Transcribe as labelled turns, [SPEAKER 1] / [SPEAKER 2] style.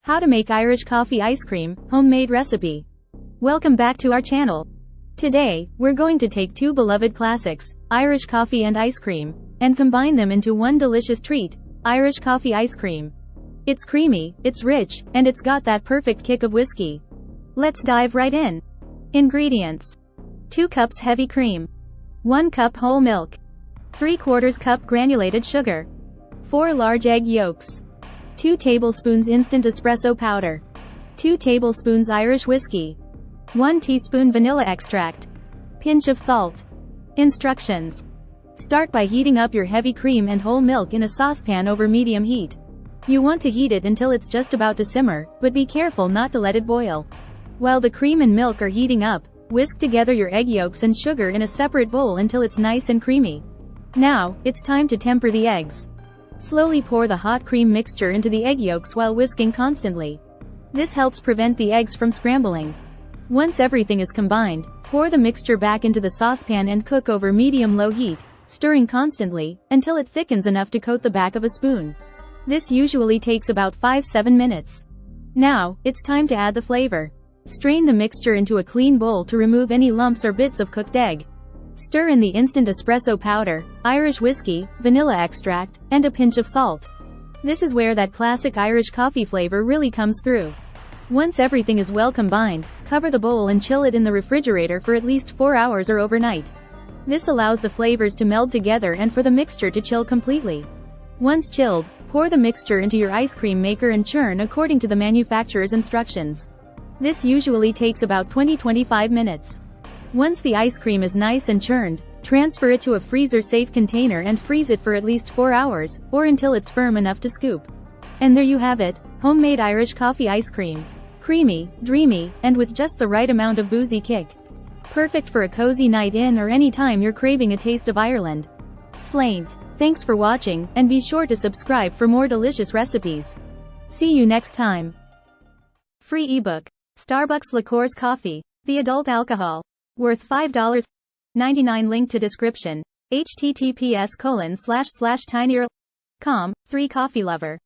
[SPEAKER 1] How to make Irish coffee ice cream, homemade recipe. Welcome back to our channel. Today, we're going to take two beloved classics, Irish coffee and ice cream, and combine them into one delicious treat, Irish coffee ice cream. It's creamy, it's rich, and it's got that perfect kick of whiskey. Let's dive right in. Ingredients. 2 cups heavy cream. 1 cup whole milk. 3/4 cup granulated sugar. 4 large egg yolks. 2 tablespoons instant espresso powder. 2 tablespoons Irish whiskey. 1 teaspoon vanilla extract. Pinch of salt. Instructions. Start by heating up your heavy cream and whole milk in a saucepan over medium heat. You want to heat it until it's just about to simmer, but be careful not to let it boil. While the cream and milk are heating up, whisk together your egg yolks and sugar in a separate bowl until it's nice and creamy. Now, it's time to temper the eggs. Slowly pour the hot cream mixture into the egg yolks while whisking constantly. This helps prevent the eggs from scrambling. Once everything is combined, pour the mixture back into the saucepan and cook over medium-low heat, stirring constantly, until it thickens enough to coat the back of a spoon. This usually takes about 5-7 minutes. Now, it's time to add the flavor. Strain the mixture into a clean bowl to remove any lumps or bits of cooked egg. Stir in the instant espresso powder, Irish whiskey, vanilla extract, and a pinch of salt. This is where that classic Irish coffee flavor really comes through. Once everything is well combined, cover the bowl and chill it in the refrigerator for at least 4 hours or overnight. This allows the flavors to meld together and for the mixture to chill completely. Once chilled, pour the mixture into your ice cream maker and churn according to the manufacturer's instructions. This usually takes about 20-25 minutes. Once the ice cream is nice and churned, transfer it to a freezer-safe container and freeze it for at least 4 hours, or until it's firm enough to scoop. And there you have it, homemade Irish coffee ice cream. Creamy, dreamy, and with just the right amount of boozy kick. Perfect for a cozy night in or any time you're craving a taste of Ireland. Slaint. Thanks for watching, and be sure to subscribe for more delicious recipes. See you next time. Free ebook. Starbucks Liqueurs Coffee. The adult alcohol. Worth $5.99. Link to description. https://tinyurl.com. 3 Coffee Lover.